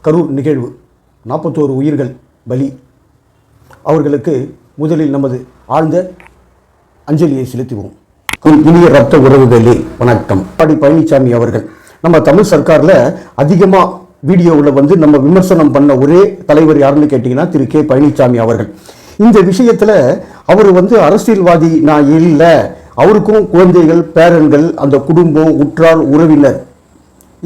கரூர் நிகழ்வு 41 உயிர்கள் பலி. அவர்களுக்கு முதலில் நமது ஆழ்ந்த அஞ்சலியை செலுத்துவோம். இனிய ரத்த உறவுகளே வணக்கம். பழனிசாமி அவர்கள் நம்ம தமிழ் சர்க்காரில் அதிகமாக வீடியோவில் நம்ம விமர்சனம் பண்ண ஒரே தலைவர் யாருன்னு கேட்டிங்கன்னா திரு கே பழனிசாமி அவர்கள். இந்த விஷயத்தில் அவர் அரசியல்வாதி நான் இல்லை, அவருக்கும் குழந்தைகள் பேரன்கள் அந்த குடும்பம் உற்றார் உறவினர்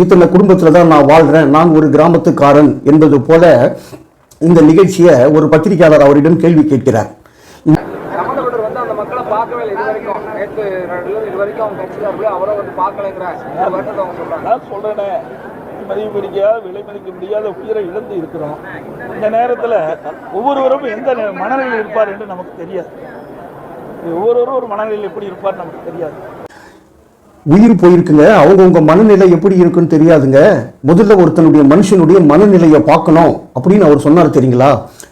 இத்தனை குடும்பத்தில் தான் நான் வாழ்கிறேன், நான் ஒரு கிராமத்துக்காரன் என்பது போல இந்த நிகழ்ச்சியை ஒரு பத்திரிகையாளர் அவரிடம் கேள்வி கேட்கிறார். விலை மதிக்க முடியாத உயிரை இழந்து இருக்கிறோம். இந்த நேரத்தில் ஒவ்வொருவரும் எந்த மனநிலையில் இருப்பார் என்று நமக்கு தெரியாது. ஒவ்வொருவரும் ஒரு மனநிலையில் எப்படி இருப்பார் நமக்கு தெரியாது. உயிர் போயிருக்குங்க, அவங்கவுங்க மனநிலை எப்படி இருக்குன்னு தெரியாதுங்க. முதல்ல ஒருத்தனுடைய மனுஷனுடைய மனநிலையை பார்க்கணும் அப்படின்னு அவர் சொன்னார் தெரியுங்களா.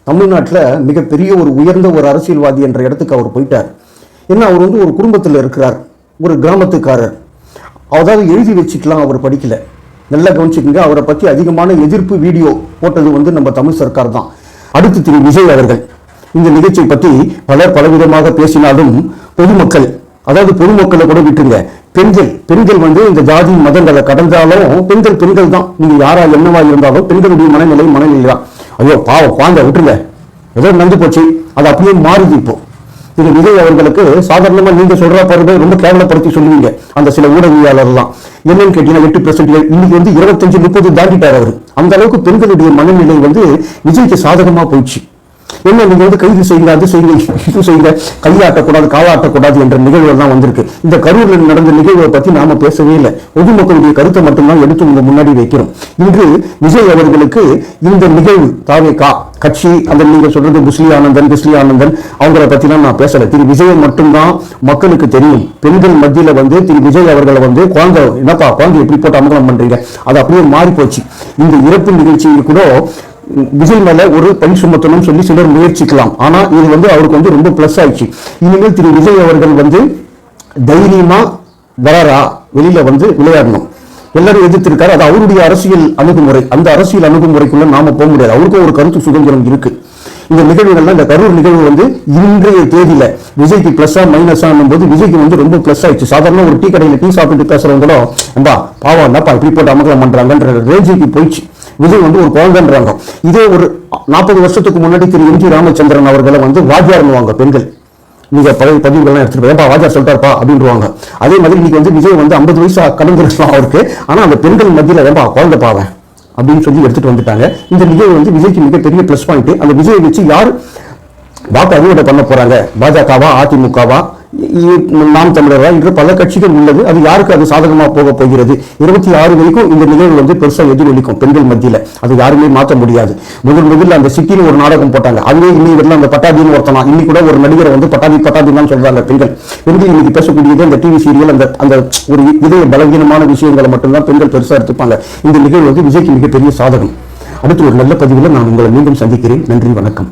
தமிழ்நாட்டில் மிகப்பெரிய ஒரு உயர்ந்த ஒரு அரசியல்வாதி என்ற இடத்துக்கு அவர் போயிட்டார். ஏன்னா அவர் ஒரு குடும்பத்தில் இருக்கிறார், ஒரு கிராமத்துக்காரர். அதாவது எழுதி வச்சுக்கலாம், அவர் படிக்கல. நல்லா கவனிச்சுக்கோங்க, அவரை பற்றி அதிகமான எதிர்ப்பு வீடியோ போட்டது நம்ம தமிழ் சர்க்கார் தான். அடுத்து திரு விஜய் அவர்கள் இந்த நிகழ்ச்சியை பற்றி பலவிதமாக பேசினாலும் பொதுமக்கள், அதாவது பொதுமக்களை கூட விட்டுங்க, பெண்கள் இந்த ஜாதி மதங்களை கடந்தாலும் பெண்கள் தான். நீங்க யாரா என்னவா இருந்தாலும் பெண்களுடைய மனநிலை தான். ஐயோ பாவம் குழந்தை விட்டுருங்க, ஏதோ நடந்து போச்சு, அது அப்படியே மாறுது. இப்போ இது விஜய் அவர்களுக்கு சாதாரணமா நீங்க சொல்ற பாருங்க, ரொம்ப கேவலப்படுத்தி சொல்லுவீங்க அந்த சில ஊடகவியலாளர்லாம். என்னன்னு கேட்டீங்கன்னா 8% இன்னைக்கு 25-30 தாண்டிட்டார் அவர். அந்த அளவுக்கு பெண்களுடைய மனநிலை விஜய்க்கு சாதகமா போயிடுச்சு. என்ன நீங்க கைது செய்யுங்க, அது செய்யுங்க, இது செய்யுங்க, கையாட்டக்கூடாது காலாட்டக்கூடாது என்ற நிகழ்வுகள் தான் வந்திருக்கு. இந்த கரூர்ல நடந்த நிகழ்வை பத்தி நாம பேசவே இல்லை, பொதுமக்களுடைய கருத்தை மட்டும்தான் எடுத்து உங்க முன்னாடி வைக்கிறோம். இன்று விஜய் அவர்களுக்கு இந்த நிகழ்வு தாவேகா கட்சி, அந்த நீங்க சொல்றது புஸ்லி ஆனந்தன் அவங்கள பத்திலாம் நான் பேசல. திரு விஜய் மட்டும்தான் மக்களுக்கு தெரியும். பெண்கள் மத்தியில திரு விஜய் அவர்களை குழந்தை என்னப்பா குழந்தை எப்படி போட்டு அமகலம் பண்றீங்க, அது அப்படியே மாறி போச்சு. இந்த இறப்பு நிகழ்ச்சியில் கூட விஜய் மேல ஒரு பழி சுமத்தணும் சொல்லி சிலர் முயற்சிக்கலாம். ஆனா இது அவருக்கு ரொம்ப பிளஸ் ஆயிடுச்சு. இனிமேல் திரு விஜய் அவர்கள் தைரியமா வராரா, வெளியில விளையாடணும். எல்லாரும் எதிர்த்திருக்காரு, அது அவருடைய அரசியல் அணுகுமுறை. அந்த அரசியல் அணுகுமுறைக்குள்ள நாம போக முடியாது. அவருக்கும் ஒரு கருத்து சுதந்திரம் இருக்கு. இந்த நிகழ்வுகள்லாம், இந்த கரூர் நிகழ்வு இன்றைய தேதியில விஜய்க்கு பிளஸ்ஸா மைனஸா போது விஜய்க்கு ரொம்ப பிளஸ் ஆயிடுச்சு. சாதாரண ஒரு டீ கடையில டீ சாப்பிட்டு பேசுறவங்களும் பாவம் என்னப்பா இப்படி போட்டு அமகலம் பண்றாங்கன்ற ரேஞ்சுக்கு போயிடுச்சு. விஜய் ஒரு குழந்தைன்றாங்க. இதே ஒரு 40 வருஷத்துக்கு முன்னாடி திரு எம்.ஜி. ராமச்சந்திரன் அவர்களை வாத்தியார்னுவாங்க பெண்கள். நீங்க பழைய பதிவுகள்லாம் எடுத்துட்டு போய் வாத்தியார் சொல்லிட்டாருப்பா அப்படின்வாங்க. அதே மாதிரி இன்னைக்கு விஜய் 50 வயசு கடந்துருக்கலாம் அவருக்கு. ஆனா அந்த பெண்கள் மத்தியில குழந்தை பாவன் அப்படின்னு சொல்லி எடுத்துட்டு வந்துட்டாங்க. இந்த நிகழ்வு விஜய்க்கு மிகப்பெரிய பிளஸ் பாயிண்ட். அந்த விஜயை வச்சு யார் வாக்கு அறுவடை பண்ண போறாங்க, பாஜகவா அதிமுகவா நாம் தமிழரா என்று பல கட்சிகள் உள்ளது. அது யாருக்கு அது சாதகமா போக போகிறது? 26 வரைக்கும் இந்த நிகழ்வு பெருசா எதிரொலிக்கும் பெண்கள் மத்தியில. அது யாருமே மாற்ற முடியாது. முதல்ல அந்த சிட்டின்னு ஒரு நாடகம் போட்டாங்க. அதுவே இன்னைக்கு அந்த பட்டாபின்னு ஒருத்தனா, இன்னைக்கு கூட ஒரு நடிகரை பட்டாபின்னு சொல்றாங்க. பெண்கள் இன்னைக்கு பேசக்கூடியது அந்த டிவி சீரியல், அந்த ஒரு இதய பலவீனமான விஷயங்களை மட்டும்தான் பெண்கள் பெருசா எடுத்துப்பாங்க. இந்த நிகழ்வு விஜய்க்கு மிகப்பெரிய சாதகம். அடுத்து ஒரு நல்ல பதிவில் நான் உங்களை மீண்டும் சந்திக்கிறேன். நன்றி, வணக்கம்.